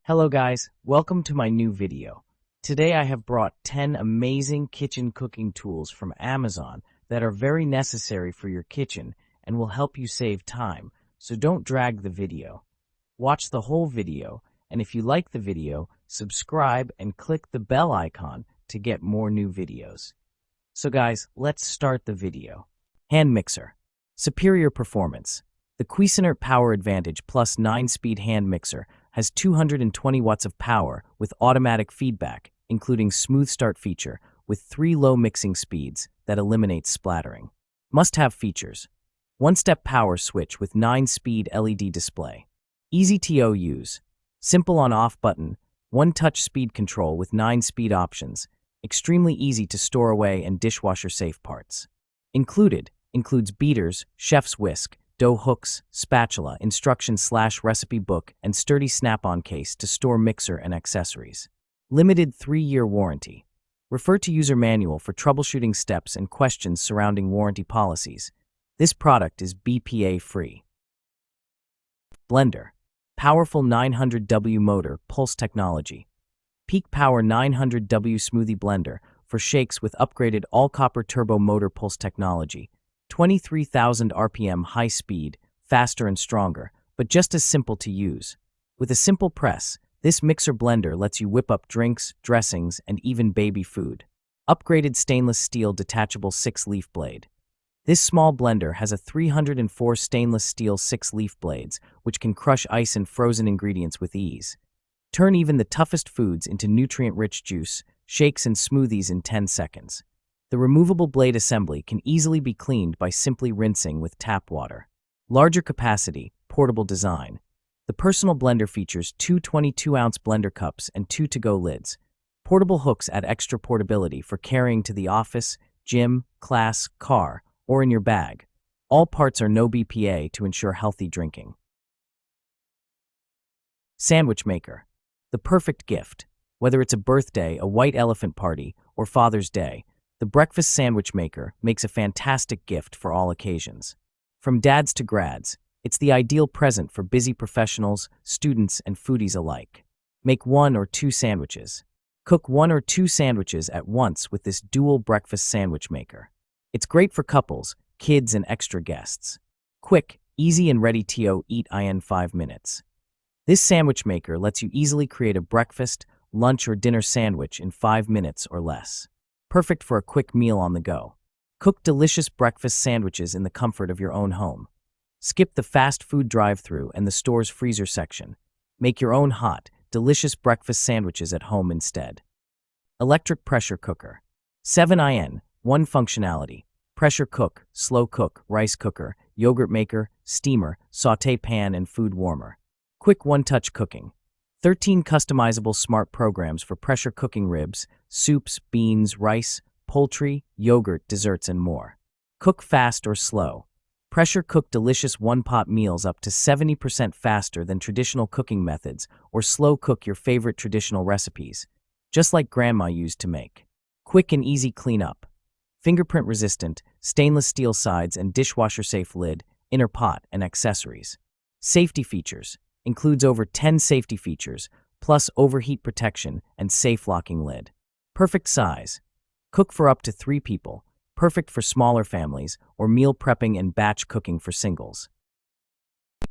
Hello guys, welcome to my new video. Today I have brought 10 amazing kitchen cooking tools from Amazon that are very necessary for your kitchen and will help you save time, so don't drag the video. Watch the whole video, and if you like the video, subscribe and click the bell icon to get more new videos. So guys, let's start the video. Hand mixer. Superior performance. The Cuisinart Power Advantage Plus 9-speed hand mixer has 220 watts of power with automatic feedback, including smooth start feature with 3 low mixing speeds that eliminates splattering. Must-have features. One-step power switch with 9-speed LED display. Easy to use. Simple on-off button, one-touch speed control with 9-speed options. Extremely easy to store away and dishwasher-safe parts. Includes beaters, chef's whisk, dough hooks, spatula, instruction/recipe book, and sturdy snap-on case to store mixer and accessories. Limited 3-year warranty. Refer to user manual for troubleshooting steps and questions surrounding warranty policies. This product is BPA-free. Blender. Powerful 900W motor, pulse technology. Peak power 900W smoothie blender for shakes with upgraded all-copper turbo motor pulse technology. 23,000 RPM high speed, faster and stronger, but just as simple to use. With a simple press, this mixer blender lets you whip up drinks, dressings, and even baby food. Upgraded stainless steel detachable 6-leaf blade. This small blender has a 304 stainless steel 6-leaf blades, which can crush ice and frozen ingredients with ease. Turn even the toughest foods into nutrient-rich juice, shakes and smoothies in 10 seconds. The removable blade assembly can easily be cleaned by simply rinsing with tap water. Larger capacity, portable design. The personal blender features 2 22-ounce blender cups and 2 to-go lids. Portable hooks add extra portability for carrying to the office, gym, class, car, or in your bag. All parts are no BPA to ensure healthy drinking. Sandwich maker. The perfect gift. Whether it's a birthday, a white elephant party, or Father's Day, the breakfast sandwich maker makes a fantastic gift for all occasions. From dads to grads, it's the ideal present for busy professionals, students, and foodies alike. Make 1 or 2 sandwiches. Cook 1 or 2 sandwiches at once with this dual breakfast sandwich maker. It's great for couples, kids, and extra guests. Quick, easy, and ready to eat in 5 minutes. This sandwich maker lets you easily create a breakfast, lunch, or dinner sandwich in 5 minutes or less. Perfect for a quick meal on the go. Cook delicious breakfast sandwiches in the comfort of your own home. Skip the fast food drive-thru and the store's freezer section. Make your own hot, delicious breakfast sandwiches at home instead. Electric pressure cooker. 7in, 1 functionality. Pressure cook, slow cook, rice cooker, yogurt maker, steamer, sauté pan, and food warmer. Quick one-touch cooking. 13 customizable smart programs for pressure cooking ribs, soups, beans, rice, poultry, yogurt, desserts, and more. Cook fast or slow. Pressure cook delicious one-pot meals up to 70% faster than traditional cooking methods, or slow cook your favorite traditional recipes, just like Grandma used to make. Quick and easy cleanup. Fingerprint resistant, stainless steel sides and dishwasher-safe lid, inner pot, and accessories. Safety features. Includes over 10 safety features, plus overheat protection and safe locking lid. Perfect size. Cook for up to 3 people, perfect for smaller families or meal prepping and batch cooking for singles.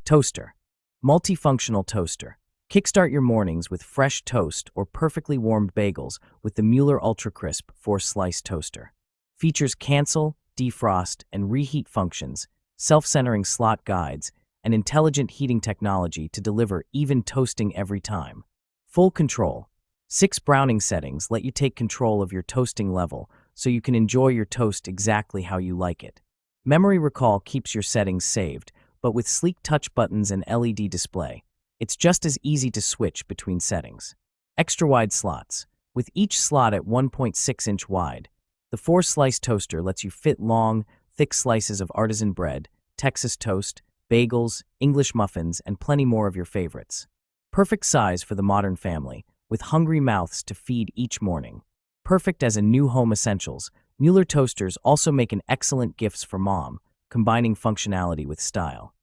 Toaster. Multifunctional toaster. Kickstart your mornings with fresh toast or perfectly warmed bagels with the Mueller Ultra Crisp 4-slice toaster. Features cancel, defrost, and reheat functions, self-centering slot guides, and intelligent heating technology to deliver even toasting every time. Full control. 6 browning settings let you take control of your toasting level so you can enjoy your toast exactly how you like it. Memory recall keeps your settings saved, but with sleek touch buttons and LED display, it's just as easy to switch between settings. Extra wide slots. With each slot at 1.6 inch wide, the 4-slice toaster lets you fit long, thick slices of artisan bread, Texas toast, bagels, English muffins, and plenty more of your favorites. Perfect size for the modern family, with hungry mouths to feed each morning. Perfect as a new home essentials, Mueller toasters also make an excellent gifts for mom, combining functionality with style.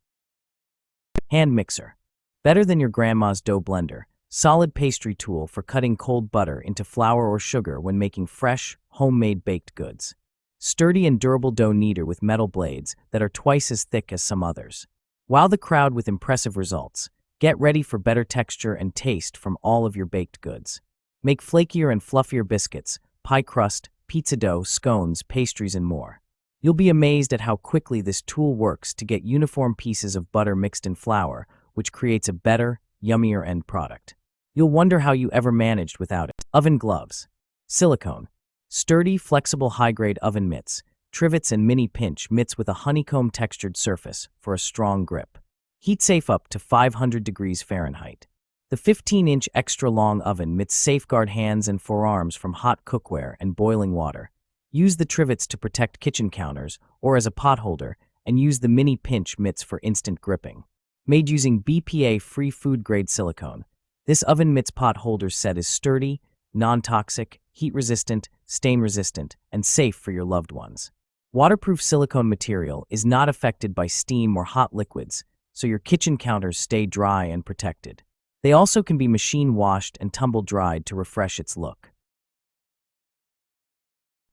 Hand mixer. Better than your grandma's dough blender, Solid pastry tool for cutting cold butter into flour or sugar when making fresh, homemade baked goods. Sturdy and durable dough kneader with metal blades that are twice as thick as some others. Wow the crowd with impressive results. Get ready for better texture and taste from all of your baked goods. Make flakier and fluffier biscuits, pie crust, pizza dough, scones, pastries, and more. You'll be amazed at how quickly this tool works to get uniform pieces of butter mixed in flour, which creates a better, yummier end product. You'll wonder how you ever managed without it. Oven gloves. Silicone. Sturdy, flexible, high-grade oven mitts, trivets and mini pinch mitts with a honeycomb-textured surface for a strong grip. Heat-safe up to 500 degrees Fahrenheit. The 15-inch extra-long oven mitts safeguard hands and forearms from hot cookware and boiling water. Use the trivets to protect kitchen counters or as a pot holder, and use the mini pinch mitts for instant gripping. Made using BPA-free food-grade silicone, this oven mitts pot holder set is sturdy, non-toxic, heat-resistant, stain-resistant, and safe for your loved ones. Waterproof silicone material is not affected by steam or hot liquids, so your kitchen counters stay dry and protected. They also can be machine-washed and tumble-dried to refresh its look.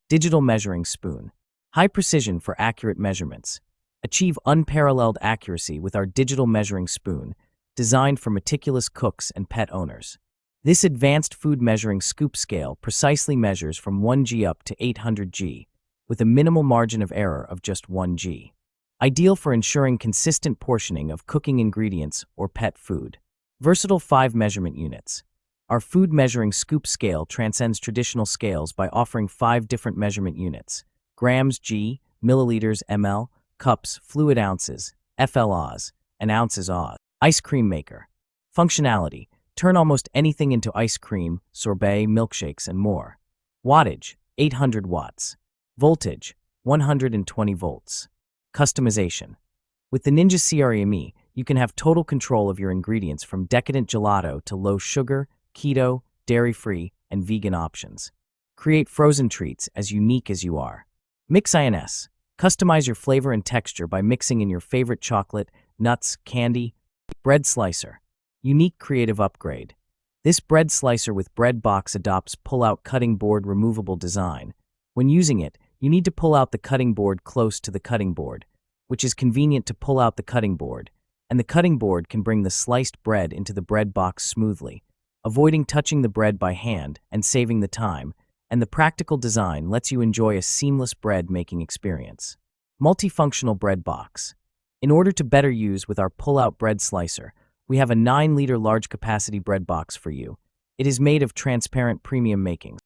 Digital measuring spoon. High precision for accurate measurements. Achieve unparalleled accuracy with our digital measuring spoon, designed for meticulous cooks and pet owners. This advanced food measuring scoop scale precisely measures from 1G up to 800G, with a minimal margin of error of just 1G. Ideal for ensuring consistent portioning of cooking ingredients or pet food. Versatile 5 measurement units. Our food measuring scoop scale transcends traditional scales by offering 5 different measurement units: grams G, milliliters ml, cups, fluid ounces, FLOs, and ounces Oz. Ice cream maker. Functionality: turn almost anything into ice cream, sorbet, milkshakes, and more. Wattage: 800 watts. Voltage: 120 volts. Customization. With the Ninja CREME, you can have total control of your ingredients from decadent gelato to low sugar, keto, dairy-free, and vegan options. Create frozen treats as unique as you are. Mix INS. Customize your flavor and texture by mixing in your favorite chocolate, nuts, candy. Bread slicer. Unique creative upgrade. This bread slicer with bread box adopts pull-out cutting board removable design. When using it, you need to pull out the cutting board close to the cutting board, which is convenient to pull out the cutting board, and the cutting board can bring the sliced bread into the bread box smoothly, avoiding touching the bread by hand and saving the time, and the practical design lets you enjoy a seamless bread-making experience. Multifunctional bread box. In order to better use with our pull-out bread slicer, we have a 9-liter large-capacity bread box for you. It is made of transparent premium makings.